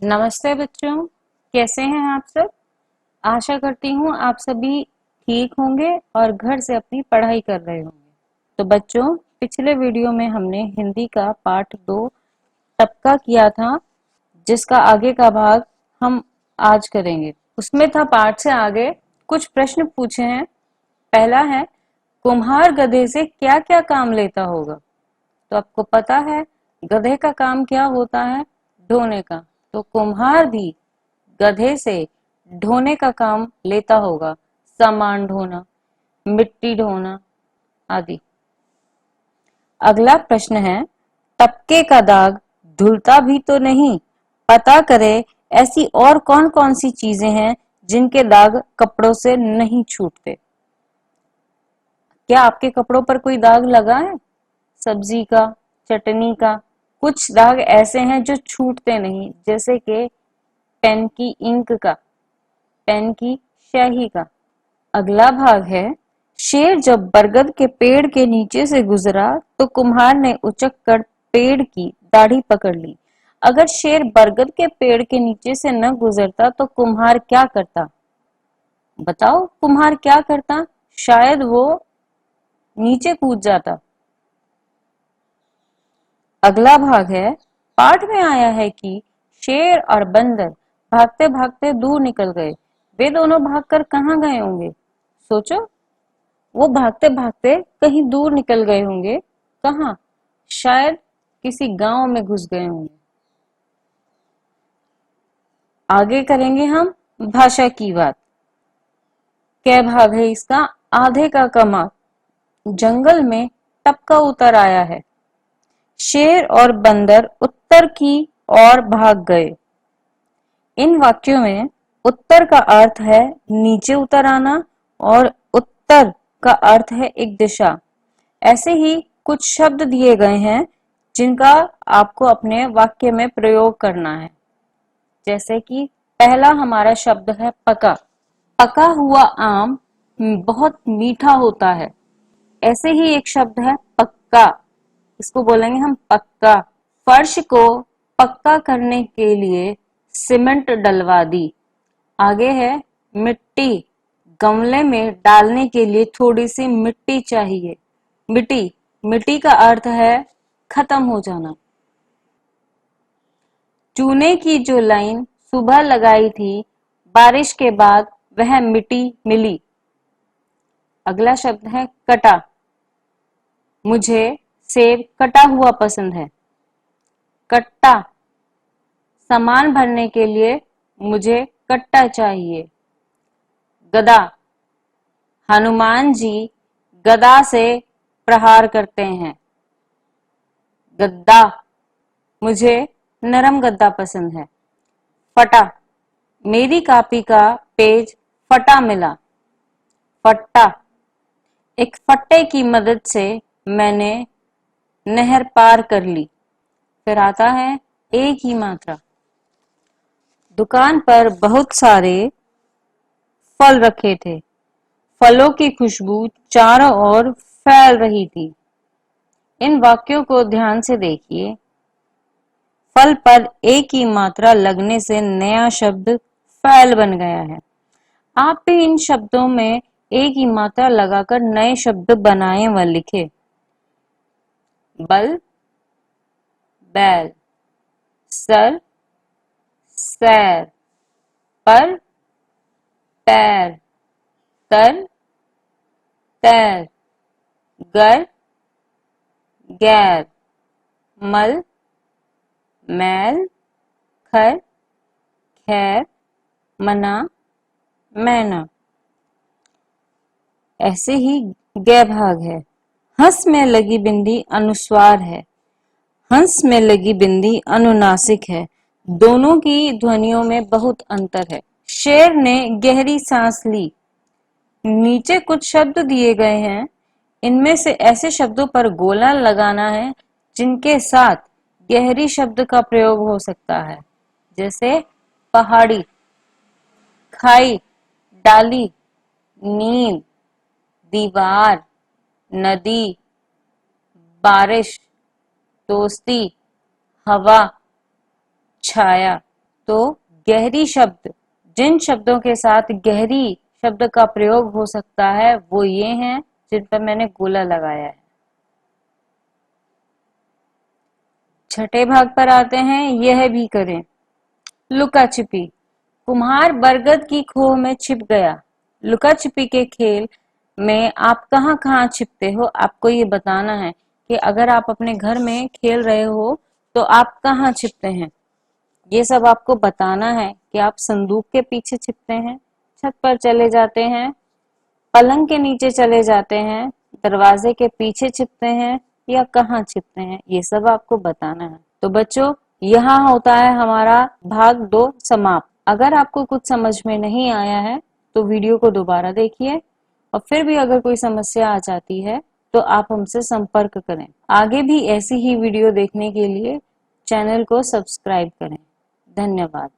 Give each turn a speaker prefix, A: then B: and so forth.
A: नमस्ते बच्चों, कैसे हैं आप सब। आशा करती हूँ आप सभी ठीक होंगे और घर से अपनी पढ़ाई कर रहे होंगे। तो बच्चों, पिछले वीडियो में हमने हिंदी का पाठ 2 टपका किया था, जिसका आगे का भाग हम आज करेंगे। उसमें था पाठ से आगे कुछ प्रश्न पूछे हैं। पहला है, कुम्हार गधे से क्या क्या काम लेता होगा। तो आपको पता है गधे का काम क्या होता है, ढोने का। तो कुम्हार भी गधे से ढोने का काम लेता होगा, सामान ढोना, मिट्टी ढोना आदि। अगला प्रश्न है, टपके का दाग धुलता भी तो नहीं, पता करे ऐसी और कौन कौन सी चीजें हैं जिनके दाग कपड़ों से नहीं छूटते। क्या आपके कपड़ों पर कोई दाग लगा है? सब्जी का, चटनी का। कुछ दाग ऐसे हैं जो छूटते नहीं, जैसे कि पेन की इंक का, पेन की स्याही का। अगला भाग है, शेर जब बरगद के पेड़ के नीचे से गुजरा तो कुम्हार ने उचक कर पेड़ की दाढ़ी पकड़ ली। अगर शेर बरगद के पेड़ के नीचे से न गुजरता तो कुम्हार क्या करता? बताओ, कुम्हार क्या करता? शायद वो नीचे कूद जाता। अगला भाग है, पाठ में आया है कि शेर और बंदर भागते भागते दूर निकल गए। वे दोनों भागकर कहाँ गए होंगे? सोचो, वो भागते भागते कहीं दूर निकल गए होंगे। कहाँ? शायद किसी गांव में घुस गए होंगे। आगे करेंगे हम भाषा की बात। क्या भाग है इसका? आधे का कमाल। जंगल में टपका उतर आया है। शेर और बंदर उत्तर की ओर भाग गए। इन वाक्यों में उत्तर का अर्थ है नीचे उतर आना और उत्तर का अर्थ है एक दिशा। ऐसे ही कुछ शब्द दिए गए हैं जिनका आपको अपने वाक्य में प्रयोग करना है। जैसे कि पहला हमारा शब्द है पका। पका हुआ आम बहुत मीठा होता है। ऐसे ही एक शब्द है पक्का। इसको बोलेंगे हम पक्का। फर्श को पक्का करने के लिए सीमेंट डलवा दी। आगे है मिट्टी। गमले में डालने के लिए थोड़ी सी मिट्टी चाहिए। मिट्टी, मिट्टी का अर्थ है खत्म हो जाना। चूने की जो लाइन सुबह लगाई थी, बारिश के बाद वह मिट्टी मिली। अगला शब्द है कटा। मुझे सेब कटा हुआ पसंद है। कट्टा, सामान भरने के लिए मुझे कट्टा चाहिए। गदा, हनुमान जी गदा से प्रहार करते हैं। गद्दा, मुझे नरम गद्दा पसंद है। फटा, मेरी कॉपी का पेज फटा मिला। फट्टा, एक फट्टे की मदद से मैंने नहर पार कर ली। फिर आता है एक ही मात्रा। दुकान पर बहुत सारे फल रखे थे। फलों की खुशबू चारों ओर फैल रही थी। इन वाक्यों को ध्यान से देखिए। फल पर एक ही मात्रा लगने से नया शब्द फैल बन गया है। आप भी इन शब्दों में एक ही मात्रा लगाकर नए शब्द बनाएं व लिखें। बल, बैल। सर, सैर। पर, पैर। तर, तैर। गर, गैर। मल, मैल। खर, खैर। मना, मैना। ऐसे ही गै भाग है। हंस में लगी बिंदी अनुस्वार है। हंस में लगी बिंदी अनुनासिक है। दोनों की ध्वनियों में बहुत अंतर है। शेर ने गहरी सांस ली। नीचे कुछ शब्द दिए गए हैं। इनमें से ऐसे शब्दों पर गोला लगाना है जिनके साथ गहरी शब्द का प्रयोग हो सकता है। जैसे पहाड़ी, खाई, डाली, नींद, दीवार, नदी, बारिश, दोस्ती, हवा, छाया। तो गहरी शब्द, जिन शब्दों के साथ गहरी शब्द का प्रयोग हो सकता है वो ये हैं जिन पर मैंने गोला लगाया है। छठे भाग पर आते हैं, यह भी करें। लुका छिपी। कुम्हार बरगद की खोह में छिप गया। लुका छिपी के खेल में आप कहाँ कहाँ छिपते हो, आपको ये बताना है कि अगर आप अपने घर में खेल रहे हो तो आप कहाँ छिपते हैं। ये सब आपको बताना है कि आप संदूक के पीछे छिपते हैं, छत पर चले जाते हैं, पलंग के नीचे चले जाते हैं, दरवाजे के पीछे छिपते हैं या कहाँ छिपते हैं, ये सब आपको बताना है। तो बच्चों, यहाँ होता है हमारा भाग 2 समाप्त। अगर आपको कुछ समझ में नहीं आया है तो वीडियो को दोबारा देखिए और फिर भी अगर कोई समस्या आ जाती है तो आप हमसे संपर्क करें। आगे भी ऐसी ही वीडियो देखने के लिए चैनल को सब्सक्राइब करें। धन्यवाद।